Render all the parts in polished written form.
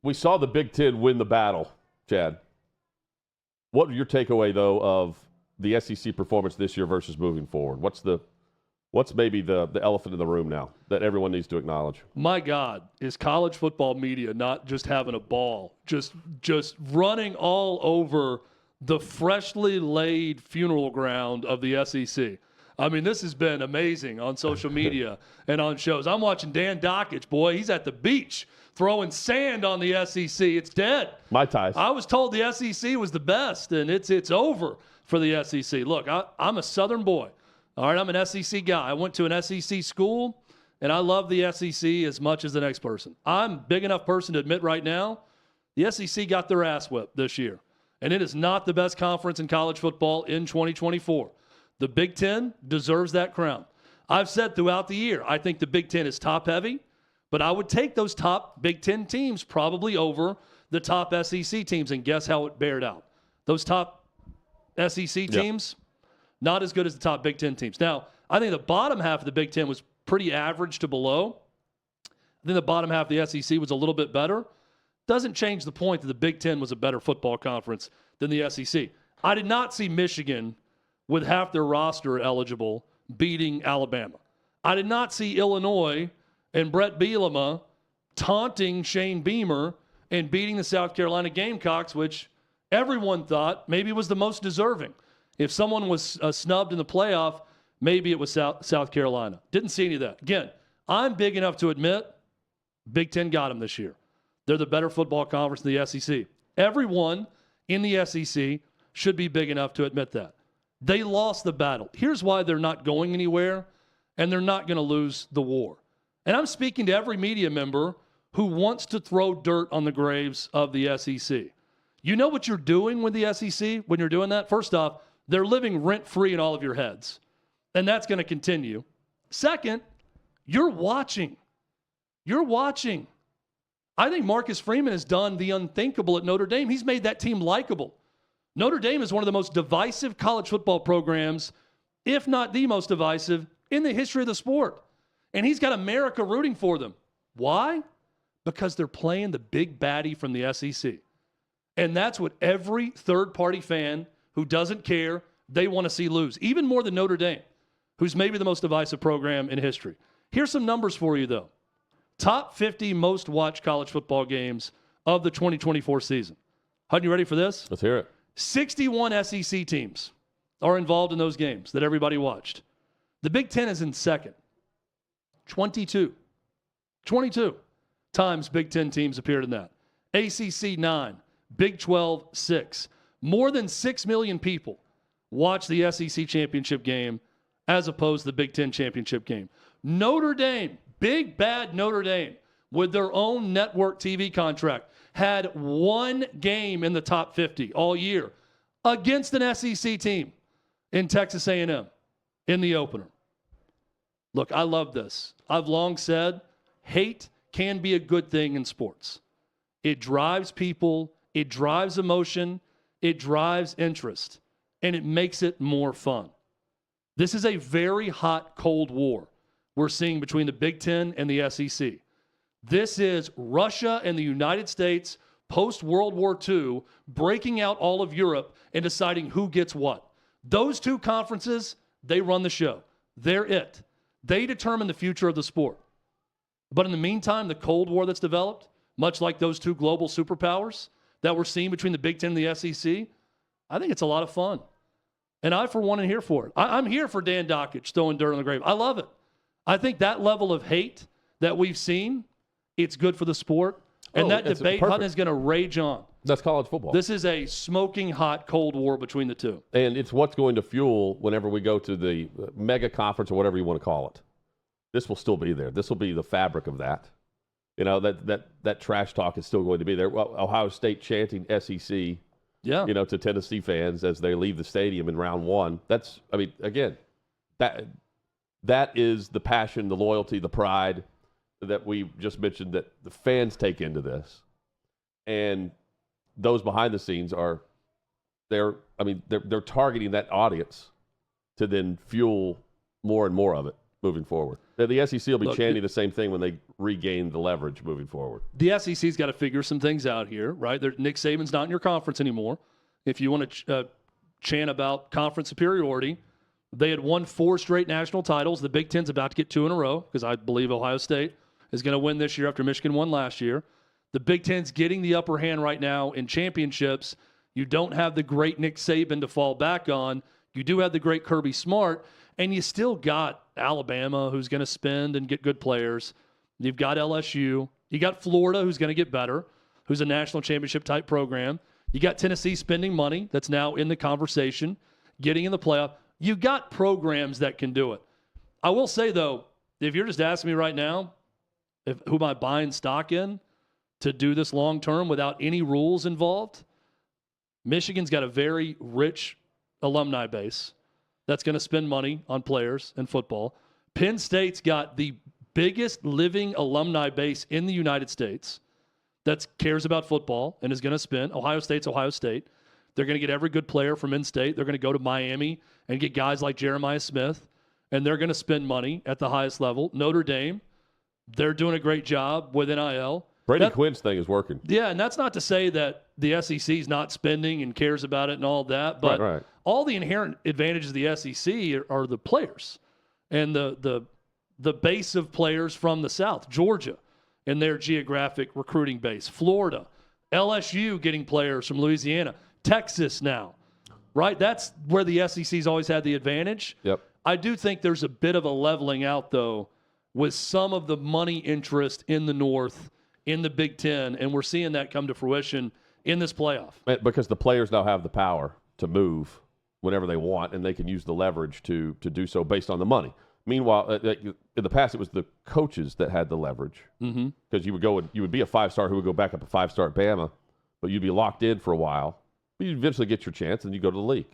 we saw the Big Ten win the battle, Chad. What are your takeaway, though, of the SEC performance this year versus moving forward? What's maybe the elephant in the room now that everyone needs to acknowledge? My God, is college football media not just having a ball, just running all over the freshly laid funeral ground of the SEC? I mean, this has been amazing on social media and on shows. I'm watching Dan Dockich, boy. He's at the beach throwing sand on the SEC. It's dead. My ties. I was told the SEC was the best, and it's over for the SEC. Look, I'm a Southern boy. All right, I'm an SEC guy. I went to an SEC school, and I love the SEC as much as the next person. I'm a big enough person to admit right now, the SEC got their ass whipped this year, and it is not the best conference in college football in 2024. The Big Ten deserves that crown. I've said throughout the year, I think the Big Ten is top-heavy, but I would take those top Big Ten teams probably over the top SEC teams, and guess how it bared out? Those top SEC teams, not as good as the top Big Ten teams. Now, I think the bottom half of the Big Ten was pretty average to below. I think the bottom half of the SEC was a little bit better. Doesn't change the point that the Big Ten was a better football conference than the SEC. I did not see Michigan, with half their roster eligible, beating Alabama. I did not see Illinois and Brett Bielema taunting Shane Beamer and beating the South Carolina Gamecocks, which everyone thought maybe was the most deserving. If someone was snubbed in the playoff, maybe it was South Carolina. Didn't see any of that. Again, I'm big enough to admit Big Ten got them this year. They're the better football conference in the SEC. Everyone in the SEC should be big enough to admit that. They lost the battle. Here's why they're not going anywhere, and they're not going to lose the war. And I'm speaking to every media member who wants to throw dirt on the graves of the SEC. You know what you're doing with the SEC when you're doing that? First off, they're living rent-free in all of your heads, and that's going to continue. Second, you're watching. You're watching. I think Marcus Freeman has done the unthinkable at Notre Dame. He's made that team likable. Notre Dame is one of the most divisive college football programs, if not the most divisive, in the history of the sport. And he's got America rooting for them. Why? Because they're playing the big baddie from the SEC. And that's what every third-party fan who doesn't care, they want to see lose, even more than Notre Dame, who's maybe the most divisive program in history. Here's some numbers for you, though. Top 50 most watched college football games of the 2024 season. Hutton, you ready for this? Let's hear it. 61 SEC teams are involved in those games that everybody watched. The Big Ten is in second. 22 times Big Ten teams appeared in that. ACC 9, Big 12 6. More than 6 million people watch the SEC championship game as opposed to the Big Ten championship game. Notre Dame, big bad Notre Dame, with their own network TV contract, had one game in the top 50 all year against an SEC team in Texas A&M in the opener. Look, I love this. I've long said hate can be a good thing in sports. It drives people, it drives emotion, it drives interest, and it makes it more fun. This is a very hot Cold War we're seeing between the Big Ten and the SEC. This is Russia and the United States post-World War II breaking out all of Europe and deciding who gets what. Those two conferences, they run the show. They're it. They determine the future of the sport. But in the meantime, the Cold War that's developed, much like those two global superpowers that we're seeing between the Big Ten and the SEC, I think it's a lot of fun. And I, for one, am here for it. I'm here for Dan Dockich throwing dirt on the grave. I love it. I think that level of hate that we've seen, it's good for the sport. And that debate, Hutton, is going to rage on. That's college football. This is a smoking hot Cold War between the two. And it's what's going to fuel whenever we go to the mega conference or whatever you want to call it. This will still be there. This will be the fabric of that. You know, that trash talk is still going to be there. Well, Ohio State chanting SEC, to Tennessee fans as they leave the stadium in round one. That's, I mean, again, that is the passion, the loyalty, the pride that we just mentioned that the fans take into this. And those behind the scenes they're targeting that audience to then fuel more and more of it. moving forward. The SEC will be Look, chanting the same thing when they regain the leverage moving forward. The SEC's got to figure some things out here, right? Nick Saban's not in your conference anymore. If you want to chant about conference superiority, they had won 4 straight national titles. The Big Ten's about to get 2 in a row because I believe Ohio State is going to win this year after Michigan won last year. The Big Ten's getting the upper hand right now in championships. You don't have the great Nick Saban to fall back on. You do have the great Kirby Smart, and you still got Alabama, who's going to spend and get good players. You've got LSU. You got Florida, who's going to get better, who's a national championship type program. You got Tennessee spending money that's now in the conversation, getting in the playoff. You got programs that can do it. I will say, though, if you're just asking me right now, who am I buying stock in to do this long term without any rules involved, Michigan's got a very rich alumni base that's going to spend money on players and football. Penn State's got the biggest living alumni base in the United States that cares about football and is going to spend. Ohio State's Ohio State. They're going to get every good player from in-state. They're going to go to Miami and get guys like Jeremiah Smith, and they're going to spend money at the highest level. Notre Dame, they're doing a great job with NIL. Brady Quinn's thing is working. Yeah, and that's not to say that the SEC is not spending and cares about it and all that, but right. All the inherent advantages of the SEC are the players and the base of players from the South. Georgia and their geographic recruiting base. Florida, LSU getting players from Louisiana. Texas now, right? That's where the SEC's always had the advantage. Yep. I do think there's a bit of a leveling out, though, with some of the money interest in the North, in the Big Ten, and we're seeing that come to fruition in this playoff. Because the players now have the power to move whenever they want, and they can use the leverage to do so based on the money. Meanwhile, in the past, it was the coaches that had the leverage because you would be a 5-star who would go back up a 5-star at Bama, but you'd be locked in for a while. But you'd eventually get your chance, and you go to the league,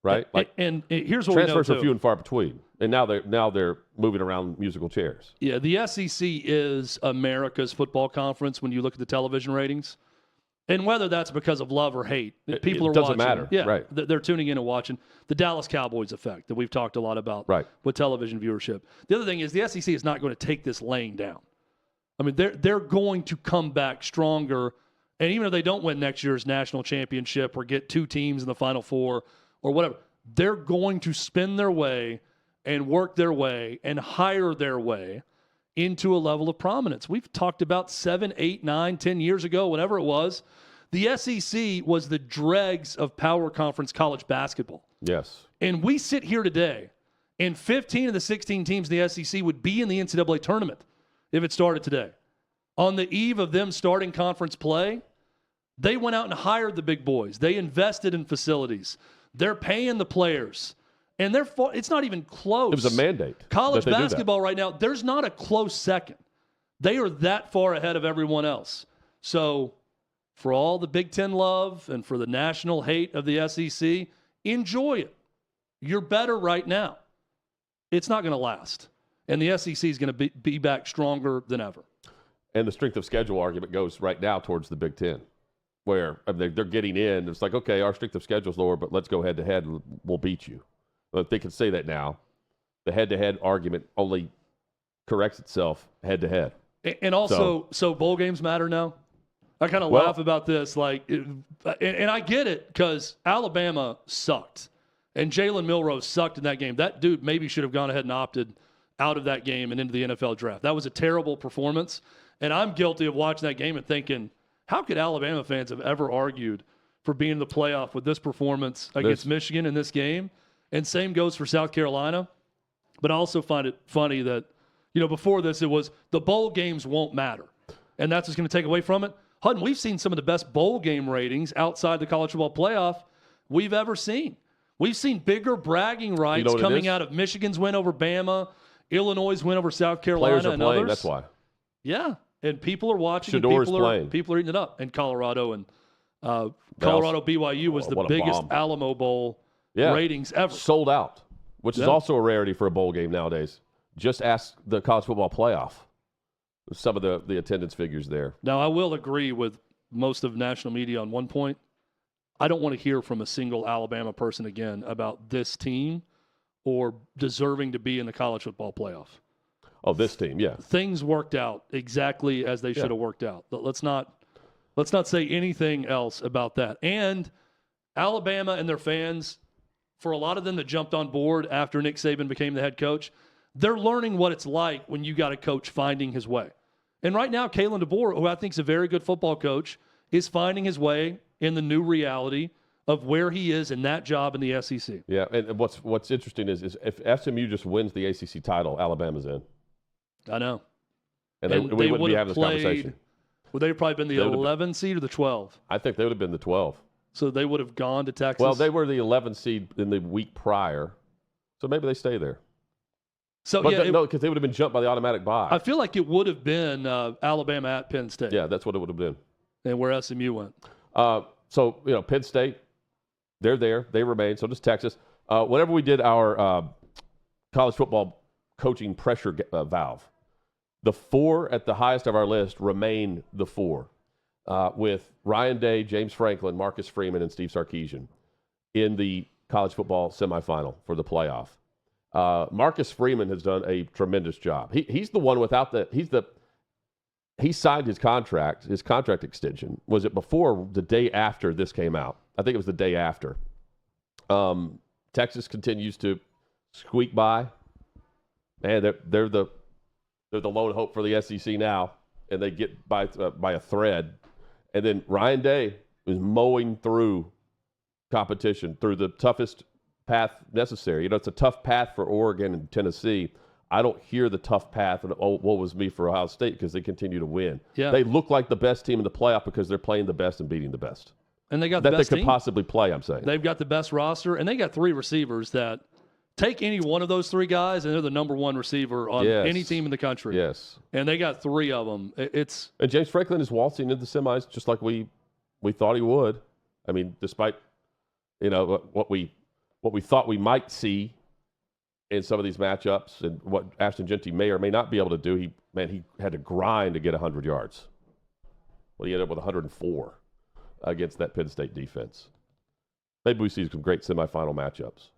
right? And here's what we know, transfers too. are few and far between, and now they're moving around musical chairs. Yeah, the SEC is America's football conference when you look at the television ratings. And whether that's because of love or hate, people are watching. It doesn't matter. Yeah, right. They're tuning in and watching. The Dallas Cowboys effect that we've talked a lot about with television viewership. The other thing is the SEC is not going to take this laying down. I mean, they're going to come back stronger. And even if they don't win next year's national championship or get 2 teams in the Final Four or whatever, they're going to spin their way and work their way and hire their way into a level of prominence. We've talked about 7, 8, 9, 10 years ago, whatever it was. The SEC was the dregs of power conference college basketball. Yes. And we sit here today, and 15 of the 16 teams in the SEC would be in the NCAA tournament if it started today. On the eve of them starting conference play, they went out and hired the big boys. They invested in facilities. They're paying the players. And it's not even close. It was a mandate. College basketball right now, there's not a close second. They are that far ahead of everyone else. So for all the Big Ten love and for the national hate of the SEC, enjoy it. You're better right now. It's not going to last. And the SEC is going to be back stronger than ever. And the strength of schedule argument goes right now towards the Big Ten, where they're getting in. It's like, okay, our strength of schedule is lower, but let's go head-to-head and we'll beat you. But they can say that now. The head-to-head argument only corrects itself head-to-head. And also, so bowl games matter now? I kind of laugh about this. And I get it because Alabama sucked. And Jalen Milroe sucked in that game. That dude maybe should have gone ahead and opted out of that game and into the NFL draft. That was a terrible performance. And I'm guilty of watching that game and thinking, how could Alabama fans have ever argued for being in the playoff with this performance against Michigan in this game? And same goes for South Carolina. But I also find it funny that, before this it was the bowl games won't matter. And that's what's going to take away from it. Hutton, we've seen some of the best bowl game ratings outside the college football playoff we've ever seen. We've seen bigger bragging rights coming out of Michigan's win over Bama, Illinois' win over South Carolina, Players are and playing, others. that's why. Yeah, and people are watching. Shador's and playing. People are eating it up. And Colorado and Colorado BYU was the biggest bomb. Alamo Bowl ratings ever. Sold out, which is also a rarity for a bowl game nowadays. Just ask the college football playoff. Some of the attendance figures there. Now, I will agree with most of national media on one point. I don't want to hear from a single Alabama person again about this team or deserving to be in the college football playoff. Oh, this team, yeah. Things worked out exactly as they should have worked out. But let's not say anything else about that. And Alabama and their fans, for a lot of them that jumped on board after Nick Saban became the head coach, they're learning what it's like when you got a coach finding his way. And right now, Kalen DeBoer, who I think is a very good football coach, is finding his way in the new reality of where he is in that job in the SEC. Yeah, and what's interesting is if SMU just wins the ACC title, Alabama's in. I know. And we wouldn't be having this conversation. Would they have probably been the 11 seed or the 12? I think they would have been the 12. So they would have gone to Texas? Well, they were the 11 seed in the week prior, so maybe they stay there. So no, because they would have been jumped by the automatic bye. I feel like it would have been Alabama at Penn State. Yeah, that's what it would have been. And where SMU went. So, Penn State, they're there. They remain. So does Texas. Whenever we did our college football coaching pressure valve, the 4 at the highest of our list remain the 4, with Ryan Day, James Franklin, Marcus Freeman, and Steve Sarkisian in the college football semifinal for the playoff. Marcus Freeman has done a tremendous job. He's the one without he signed his contract extension. Was it before the day after this came out? I think it was the day after. Texas continues to squeak by. Man, they're the lone hope for the SEC now, and they get by a thread. And then Ryan Day is mowing through competition through the toughest path necessary. It's a tough path for Oregon and Tennessee. I don't hear the tough path and woe was me for Ohio State because they continue to win. Yeah. They look like the best team in the playoff because they're playing the best and beating the best. And they got the best they could team. possibly play, I'm saying. They've got the best roster, and they got 3 receivers that take any one of those 3 guys, and they're the number 1 receiver on any team in the country. Yes. And they got 3 of them. And James Franklin is waltzing into the semis just like we thought he would. I mean, despite what we thought we might see in some of these matchups and what Ashton Genty may or may not be able to do, he had to grind to get 100 yards. Well, he ended up with 104 against that Penn State defense. Maybe we see some great semifinal matchups.